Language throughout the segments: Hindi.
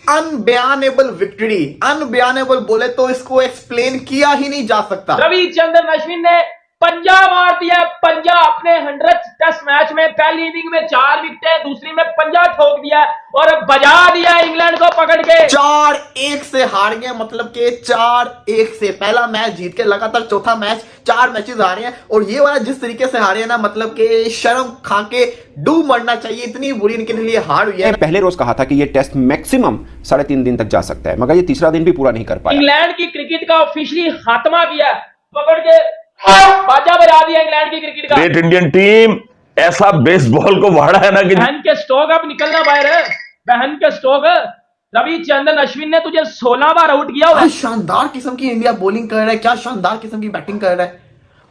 अनबयानेबल विक्ट्री, अनबयानेबल बोले तो इसको एक्सप्लेन किया ही नहीं जा सकता। रविचंद्रन अश्विन ने पंजा मार दिया, पंजा अपने 100 टेस्ट मैच में। पहली इनिंग में 4 विकेटें, दूसरी में पंजा ठोक दिया और बजा दिया इंग्लैंड को पकड़ के। 4-1 से हार गए, मतलब कि 4-1 से पहला मैच जीत के लगातार चौथा मैच 4 मैचेस हारे हैं। और ये वाला जिस तरीके से हारे हैं ना, मतलब कि शर्म खा के डूब मरना चाहिए, इतनी बुरी इनके लिए हार हुई है। पहले रोज कहा था कि ये टेस्ट मैक्सिमम 3.5 दिन तक जा सकता है, मगर ये तीसरा दिन भी पूरा नहीं कर पाया। इंग्लैंड की क्रिकेट का ऑफिशियली खात्मा किया, पकड़ के बाजा बजा दिया इंग्लैंड की क्रिकेट का। ग्रेट इंडियन टीम ऐसा बेसबॉल को वाड़ा है ना कि बहन के स्टोक अब निकलना बाहर है, बहन के स्टोक। रविचंद्रन अश्विन ने तुझे 16 बार आउट किया हुआ। शानदार किस्म की इंडिया बॉलिंग कर रहा है, क्या शानदार किस्म की बैटिंग कर रहा है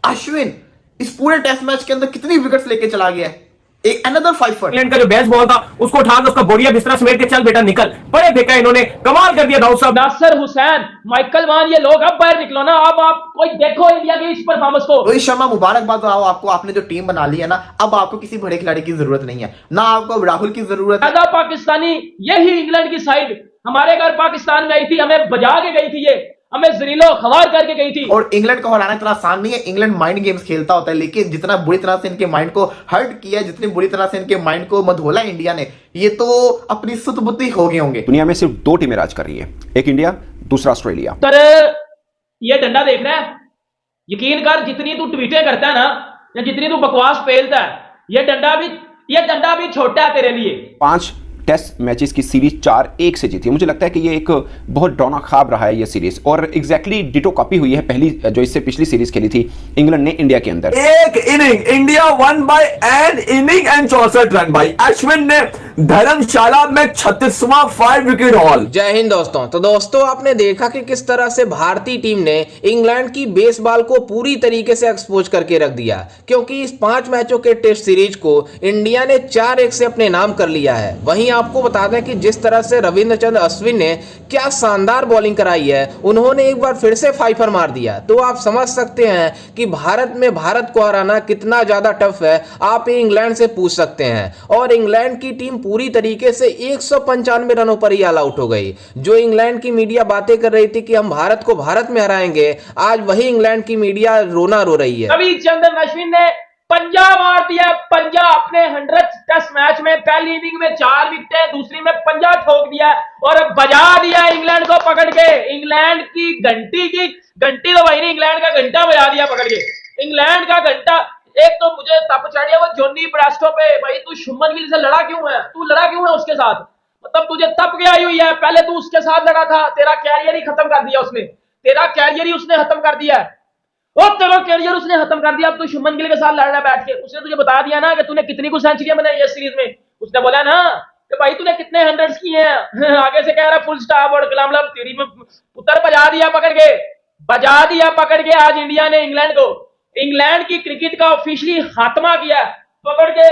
अश्विन। इस पूरे टेस्ट मैच के अंदर कितनी विकेट्स लेके चला गया है। एक अनदर 5 फॉर। इंग्लैंड का जो बेस्ट बॉल था उसको उठा के उसका बोरिया बिस्तरा समेट के चल बेटा निकल, बड़े फेंका इन्होंने, कमाल कर दिया दाऊद साहब। नासिर हुसैन, माइकल वन, ये लोग अब बाहर निकलो ना। अब आप कोई देखो इंडिया की इस परफॉर्मेंस को। रोहित शर्मा मुबारकबाद हो आपको, आपने जो टीम बना ली है ना, अब आपको किसी बड़े खिलाड़ी की जरूरत नहीं है, ना आपको राहुल की जरूरत है। पाकिस्तानी यही इंग्लैंड की साइड हमारे घर पाकिस्तान में आई थी, हमें बजा के गई थी, ये हमें जरीलो खवार करके गई थी। और इंग्लैंड को हराना इतना आसान नहीं है। इंग्लैंड माइंड गेम्स खेलता होता है, लेकिन जितना बुरी तरह से इनके माइंड को हर्ट किया, जितनी बुरी तरह से इनके माइंड को मधोला इंडिया ने, ये तो अपनी सुतबुद्धि हो गए होंगे। दुनिया में सिर्फ 2 टीमें राज कर रही है, एक इंडिया, दूसरा ऑस्ट्रेलिया। तर ये डंडा देख रहा है, यकीन कर जितनी तू ट्वीटें करता है ना, या जितनी तू बकवास फैलता है, ये डंडा भी छोटा है तेरे लिए। 5 टेस्ट मैचेस की सीरीज 4-1 से जीती। मुझे लगता है कि ये एक बहुत डौना ख्वाब रहा है ये सीरीज, और एग्जैक्टली डिटो कॉपी हुई है पहली जो इससे पिछली सीरीज खेली थी इंग्लैंड ने इंडिया के अंदर। एक inning India one by N inning and 64 run भाई अश्विन ने धर्मशाला में 36वां 5 विकेट हॉल। जय हिंद दोस्तों। तो दोस्तों आपने देखा कि किस तरह से भारतीय टीम ने इंग्लैंड की बेसबॉल को पूरी तरीके से एक्सपोज करके रख दिया, क्योंकि इस 5 मैचों के टेस्ट सीरीज को इंडिया ने 4-1 से अपने नाम कर लिया है। वहीं आपको बता दें कि जिस तरह से रविचंद्रन अश्विन ने क्या शानदार बॉलिंग कराई है, उन्होंने एक बार फिर से फाइफर मार दिया। तो आप समझ सकते हैं कि भारत में भारत को हराना कितना ज्यादा टफ है, आप ये इंग्लैंड से पूछ सकते हैं। और इंग्लैंड की टीम पूरी तरीके से 195 रनों पर ही ऑल आउट हो गई। जो इंग्लैंड की मीडिया बातें कर रही थी कि हम भारत को भारत में हराएंगे, आज वही इंग्लैंड की मीडिया रोना रो रही है। रविचंद्रन अश्विन ने पंजा मार दिया, पंजा अपने 100 टेस्ट मैच में। पहली इनिंग में 4 विकेटें, दूसरी में पंजा ठोक दिया और बजा दिया इंग्लैंड को पकड़ के। इंग्लैंड की घंटी तो भाई नहीं, इंग्लैंड का घंटा बजा दिया पकड़ के, इंग्लैंड का घंटा। एक तो मुझे तप चढ़ गया वो जॉनी ब्रास्टो पे, भाई तू शुभमन गिल से लड़ा क्यों है, तू लड़ा क्यों है उसके साथ, मतलब तुझे तप के आई हुई है। पहले तू उसके साथ लड़ा था, तेरा कैरियर ही खत्म कर दिया उसने, तेरा कैरियर ही उसने खत्म कर दिया है, और तेरा कैरियर उसने खत्म कर दिया। अब तू शुभमन गिल के साथ लड़ रहा बैठ के। उसने तुझे बता दिया ना कि तूने कितनी कुछ सेंचुरियां बनाई है सीरीज में, उसने बोला ना कि भाई तूने कितने 100 किए हैं। आगे से कह रहा फुल स्टॉप और कलाम तेरी में पुत्र बजा दिया पकड़ के, बजा दिया पकड़ के। आज इंडिया ने इंग्लैंड को, इंग्लैंड की क्रिकेट का ऑफिशियली खात्मा किया, पकड़ के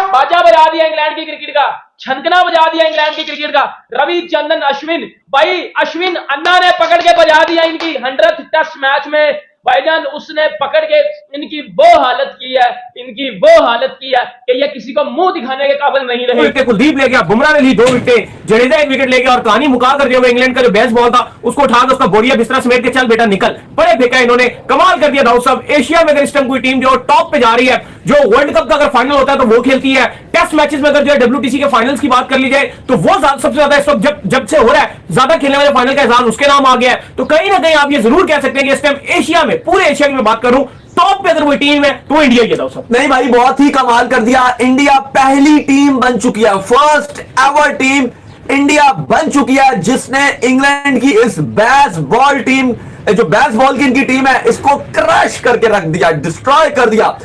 बाजा बजा दिया इंग्लैंड की क्रिकेट का, छनकना बजा दिया इंग्लैंड की क्रिकेट का। रविचंद्रन अश्विन, भाई अश्विन अन्ना ने पकड़ के बजा दिया इनकी 100th टेस्ट मैच में। भाईजान उसने पकड़ के इनकी वो हालत की है, इनकी वो हालत की है कि ये किसी को मुंह दिखाने के काबिल नहीं रहे। कुलदीप ले गया, बुमराह ने ली 2 विकेटें, जडेजा 1 विकेट ले गया और कहानी मुका कर दिया। इंग्लैंड का जो बेस्ट बॉल था उसको उठा के उसका बोरिया बिस्तरा समेट के चल बेटा निकल, बड़े फेंका इन्होंने, कमाल कर दिया दाऊद साहब। एशिया में अगर इस टाइम कोई टीम जो टॉप पे जा रही है, जो वर्ल्ड कप का अगर फाइनल होता है तो वो खेलती है। टेस्ट मैचेस में अगर जो है WTC के फाइनल्स की बात कर ली जाए तो वो सबसे ज्यादा इस वक्त जब से हो रहा है ज्यादा खेलने वाले फाइनल का एजाज उसके नाम आ गया है। तो कहीं ना कहीं आप ये जरूर कह सकते हैं कि इस टाइम एशिया में, पूरे एशिया की मैं बात करूं, टॉप पे अगर कोई टीम है तो इंडिया ही है साहब। नहीं भाई बहुत ही कमाल कर दिया। इंडिया पहली टीम बन चुकी है, फर्स्ट एवर टीम इंडिया बन चुकी है जिसने इंग्लैंड की इस बेसबॉल टीम, जो बेसबॉल की इनकी टीम है, इसको क्रश करके रख दिया, डिस्ट्रॉय कर दिया।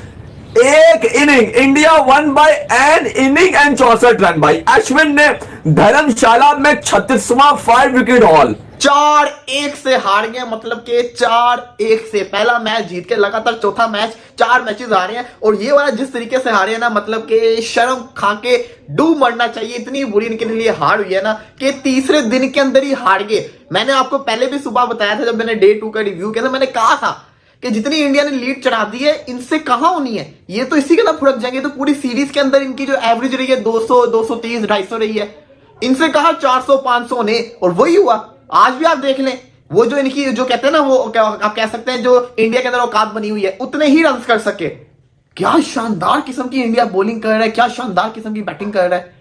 एक inning India one by N inning and 64 run भाई अश्विन ने धर्मशाला में 36वां 5 विकेट हॉल। 4-1 से हार गए, मतलब कि 4-1 से पहला मैच जीत के लगातार चौथा मैच 4 मैचेस हारे हैं। और ये वाला जिस तरीके से हारे हैं ना, मतलब कि शर्म खा के डूब मरना चाहिए, इतनी बुरी इनके लिए हार हुई है ना कि तीसरे दिन के अंदर ही हार गए। मैंने आपको पहले भी सुबह बताया था जब मैंने डे 2 का रिव्यू किया था, मैंने कहा था कि जितनी इंडिया ने लीड चढ़ा दी है इनसे कहां होनी है, ये तो इसी के ना फुड़क जाएंगे। तो पूरी सीरीज के अंदर इनकी जो एवरेज रही है 200, 230, 250 रही है। इनसे कहा 400-500 ने, और वही हुआ। आज भी आप देख लें, वो जो इनकी जो कहते हैं ना, वो आप कह सकते हैं जो इंडिया के अंदर औकात बनी हुई है, उतने ही रन कर सके। क्या शानदार किस्म की इंडिया बॉलिंग कर रहा है, क्या शानदार किस्म की बैटिंग कर रहा है।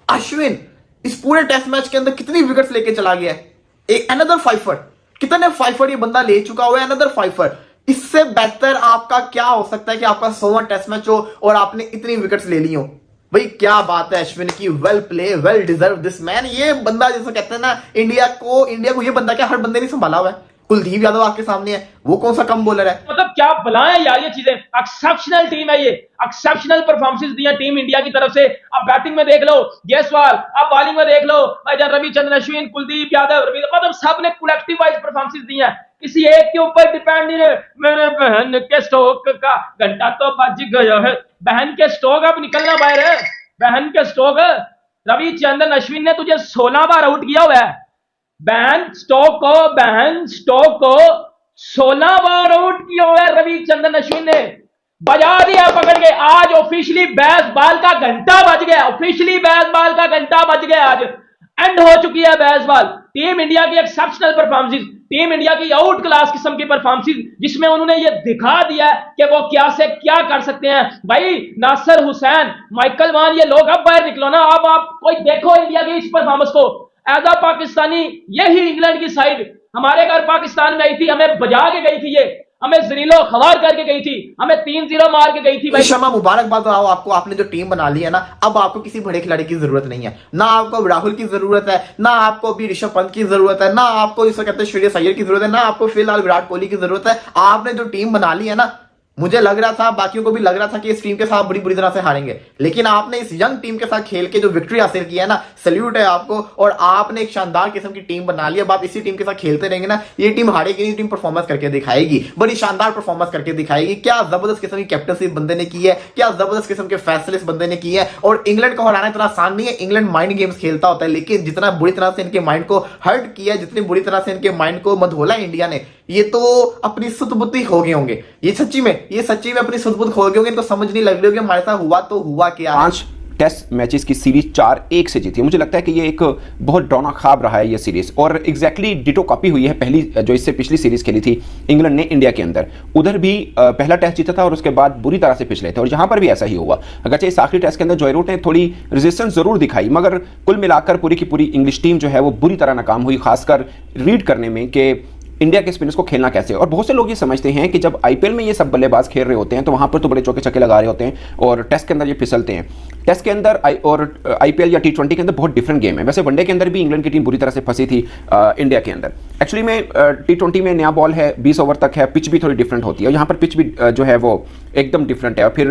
अश्विन इस पूरे टेस्ट मैच के अंदर कितनी विकेट्स लेके चला गया है, एक अनदर 5 कितने 5 ये बंदा ले चुका हुआ है, अनदर 5। इससे बेहतर आपका क्या हो सकता है कि आपका 100वां टेस्ट मैच हो और आपने इतनी विकेट्स ले ली हो। भाई क्या बात है अश्विन की, well play, well deserve this man. ये बंदा जैसे कहते हैं ना, इंडिया को ये बंदा क्या हर बंदे ने संभाला हुआ है। कुलदीप यादव आपके सामने है, वो कौन सा कम बॉलर है। मतलब क्या बुलाएं यार, ये चीजें एक्सेप्शनल टीम है, ये एक्सेप्शनल परफॉर्मेंस दी है टीम इंडिया की तरफ से। अब बैटिंग में देख लो जयसवाल, अब बॉलिंग में देख लो रविचंद्रन अश्विन, कुलदीप यादव, मतलब सबने कलेक्टिव वाइज परफॉर्मेंस दी है, किसी एक के ऊपर डिपेंड नहीं है। मेरे बहन के स्टोक का घंटा तो बज गया है, बहन के स्टोक अब निकलना बाहर है, बहन के स्टोक। रविचंद्रन अश्विन ने तुझे 16 बार आउट किया हुआ है, बहन स्टोक को 16 बार आउट किया हुआ है रविचंद्रन अश्विन ने। बजा दिया पकड़ के, आज ऑफिशियली बेसबॉल का घंटा बज गया, ऑफिशियली बेसबॉल का घंटा बज गया, आज एंड हो चुकी है बेसबॉल। टीम इंडिया की एक्सेप्शनल परफॉर्मेंस, टीम इंडिया की आउट क्लास किस्म की परफॉर्मेंस, जिसमें उन्होंने ये दिखा दिया कि वो क्या से क्या कर सकते हैं। भाई नासिर हुसैन, माइकल वान, ये लोग अब बाहर निकलो ना, अब आप कोई देखो इंडिया की इस परफॉर्मेंस को। एज अ पाकिस्तानी, यही इंग्लैंड की साइड हमारे घर पाकिस्तान में आई थी, हमें बजा के गई थी, ये हमें जरीलो खवार करके गई थी, हमें 3-0 मार के गई थी। भाई शर्मा मुबारकबाद हो आपको, आपने जो टीम बना ली है ना, अब आपको किसी बड़े खिलाड़ी की जरूरत नहीं है। ना आपको राहुल की जरूरत है, ना आपको भी ऋषभ पंत की जरूरत है, ना आपको जिसे कहते हैं श्रेयस अय्यर की जरूरत है, ना आपको फिलहाल विराट कोहली की जरूरत है। आपने जो टीम बना ली है ना, मुझे लग रहा था, बाकियों को भी लग रहा था कि इस टीम के साथ बड़ी बुरी तरह से हारेंगे, लेकिन आपने इस यंग टीम के साथ खेल के जो विक्ट्री हासिल की है ना, सैल्यूट है आपको। और आपने एक शानदार किस्म की टीम बना ली। अब आप इसी टीम के साथ खेलते रहेंगे ना, ये टीम हारेगी नहीं, टीम परफॉर्मेंस करके दिखाएगी, बड़ी शानदार परफॉर्मेंस करके दिखाएगी। क्या जबरदस्त किस्म की कैप्टनशिप बंदे ने की है, क्या जबरदस्त किस्म के फैसले इस बंदे ने किए हैं। और इंग्लैंड को हराना इतना आसान नहीं है, इंग्लैंड माइंड गेम्स खेलता होता है, लेकिन जितना बुरी तरह से इनके माइंड को हर्ट किया, जितनी बुरी तरह से इनके माइंड को मधोला इंडिया ने, ये तो अपनी सुतबुद्धि हो गए होंगे। ये सच्ची में अपनी सुतबुद्धि खो गए होंगे, इनको समझ नहीं लग रही होगी हमारे साथ हुआ तो हुआ क्या। 5 टेस्ट मैचेस की सीरीज 4-1 से जीती। मुझे लगता है कि ये एक बहुत डौना ख्वाब रहा है ये सीरीज, और एग्जैक्टली डिटो कॉपी हुई है पहली जो इससे पिछली सीरीज खेली थी इंग्लैंड ने इंडिया के अंदर। उधर भी पहला टेस्ट जीता था और उसके बाद बुरी तरह से पिछले थे, और यहां पर भी ऐसा ही हुआ। अगरचे इस आखिरी टेस्ट के अंदर जॉय रूट ने थोड़ी रेजिस्टेंस जरूर दिखाई, मगर कुल मिलाकर पूरी की पूरी इंग्लिश टीम जो है वो बुरी तरह नाकाम हुई, खासकर रीड करने में कि इंडिया के स्पिनर्स को खेलना कैसे। और बहुत से लोग ये समझते हैं कि जब आईपीएल में ये सब बल्लेबाज खेल रहे होते हैं तो वहां पर तो बड़े चौके छक्के लगा रहे होते हैं और टेस्ट के अंदर ये फिसलते हैं। टेस्ट के अंदर और आईपीएल या T20 के अंदर बहुत डिफरेंट गेम है। वैसे वनडे के अंदर भी इंग्लैंड की टीम बुरी तरह से फंसी थी इंडिया के अंदर। एक्चुअली में T20 में नया बॉल है, 20 ओवर तक है, पिच भी थोड़ी डिफरेंट होती है, और यहाँ पर पिच भी जो है वो एकदम डिफरेंट है। और फिर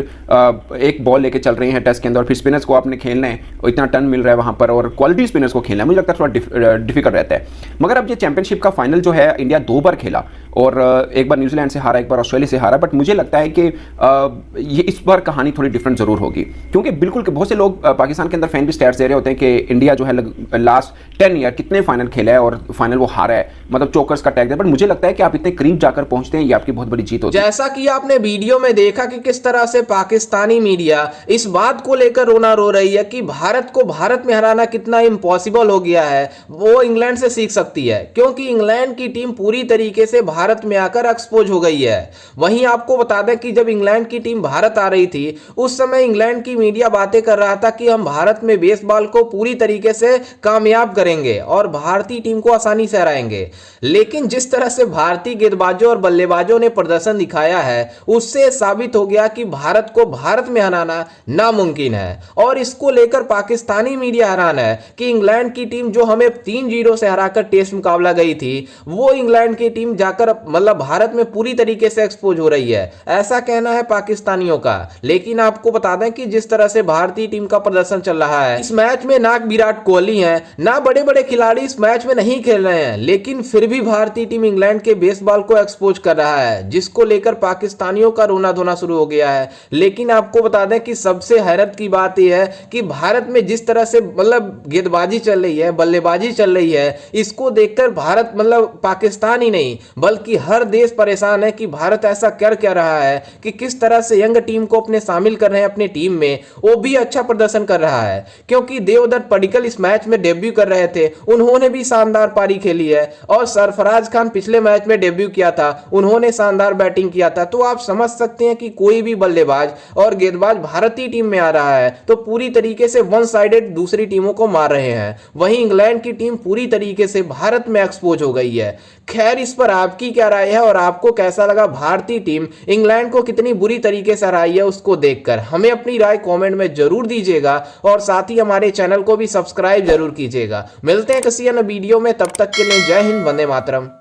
एक बॉल लेके चल रहे हैं टेस्ट के अंदर, और फिर स्पिनर्स को आपने खेलना है, और इतना टर्न मिल रहा है वहाँ पर, और क्वालिटी स्पिनर्स को खेलना है, मुझे लगता है थोड़ा डिफिकल्ट रहता है। मगर अब ये चैंपियनशिप का फाइनल जो है इंडिया 2 बार खेला, और एक बार न्यूजीलैंड से हारा, एक बार ऑस्ट्रेलिया से हारा, बट मुझे लगता है कि ये इस बार कहानी थोड़ी डिफरेंट जरूर होगी, क्योंकि बिल्कुल बहुत से लोग पाकिस्तान के अंदर फैन भी स्टैट्स दे रहे होते हैं कि इंडिया जो है लास्ट 10 ईयर कितने फाइनल खेला है और फाइनल वो हारा है, मतलब चोकर्स का टैग है। बट मुझे लगता है कि आप इतने करीब जाकर पहुंचते हैं, ये आपकी बहुत बड़ी जीत होती है। जैसा कि आपने वीडियो में देखा कि किस तरह से पाकिस्तानी मीडिया इस बात को लेकर रोना रो रही है कि भारत को भारत में हराना कितना इम्पॉसिबल हो गया है, वो इंग्लैंड से सीख सकती है, क्योंकि इंग्लैंड की टीम पूरी तरीके से भारत में आकर एक्सपोज हो गई है। वहीं आपको बता दें कि जब इंग्लैंड की टीम भारत आ रही थी, उस समय इंग्लैंड की मीडिया बातें कर रहा था कि हम भारत में बेसबॉल को पूरी तरीके से कामयाब करेंगे और भारतीय टीम को आसानी से हराएंगे। लेकिन जिस तरह से भारतीय गेंदबाजों और बल्लेबाजों ने प्रदर्शन दिखाया है, उससे साबित हो गया कि भारत को भारत में हराना नामुमकिन है। और इसको लेकर पाकिस्तानी मीडिया हैरान है कि इंग्लैंड की टीम जो हमें 3-0 से हराकर टेस्ट मुकाबला गई थी, वो इंग्लैंड की टीम जाकर मतलब भारत में पूरी तरीके से एक्सपोज हो रही है, ऐसा कहना है पाकिस्तानियों का। लेकिन आपको बता दें कि जिस तरह से भारतीय टीम का प्रदर्शन चल रहा है, इस मैच में ना विराट कोहली हैं, ना बड़े बड़े खिलाड़ी इस मैच में नहीं खेल रहे हैं, लेकिन लेकिन फिर भी भारतीय टीम इंग्लैंड के बेसबॉल को एक्सपोज कर रहा है, जिसको लेकर पाकिस्तानियों का रोना धोना शुरू हो गया है। लेकिन आपको बता दें कि सबसे हैरत की बात यह है कि भारत में जिस तरह से मतलब गेंदबाजी चल रही है, बल्लेबाजी चल रही है, इसको देखकर भारत मतलब पाकिस्तान ही नहीं बल्कि हर देश परेशान है कि भारत ऐसा कर क्या रहा है कि किस तरह से यंग टीम को अपने शामिल कर रहे हैं अपनी टीम में, वो भी अच्छा प्रदर्शन कर रहा है। क्योंकि देवदत्त पडिक्कल इस मैच में डेब्यू कर रहे थे, उन्होंने भी शानदार पारी खेली है, और सरफराज खान पिछले मैच में डेब्यू किया था, उन्होंने शानदार बैटिंग किया था। तो आप समझ सकते हैं कि कोई भी बल्लेबाज और गेंदबाज भारतीय टीम में आ रहा है तो पूरी तरीके से वन साइडेड दूसरी टीमों को मार रहे हैं। वहीं इंग्लैंड की टीम पूरी तरीके से भारत में एक्सपोज हो गई है। खैर, इस पर आपकी क्या राय है और आपको कैसा लगा भारतीय टीम इंग्लैंड को कितनी बुरी तरीके से हराई है उसको देखकर? हमें अपनी राय कमेंट में जरूर दीजिएगा और साथ ही हमारे चैनल को भी सब्सक्राइब जरूर कीजिएगा। मिलते हैं किसी अन्य वीडियो में, तब तक के लिए जय हिंद, वंदे मातरम।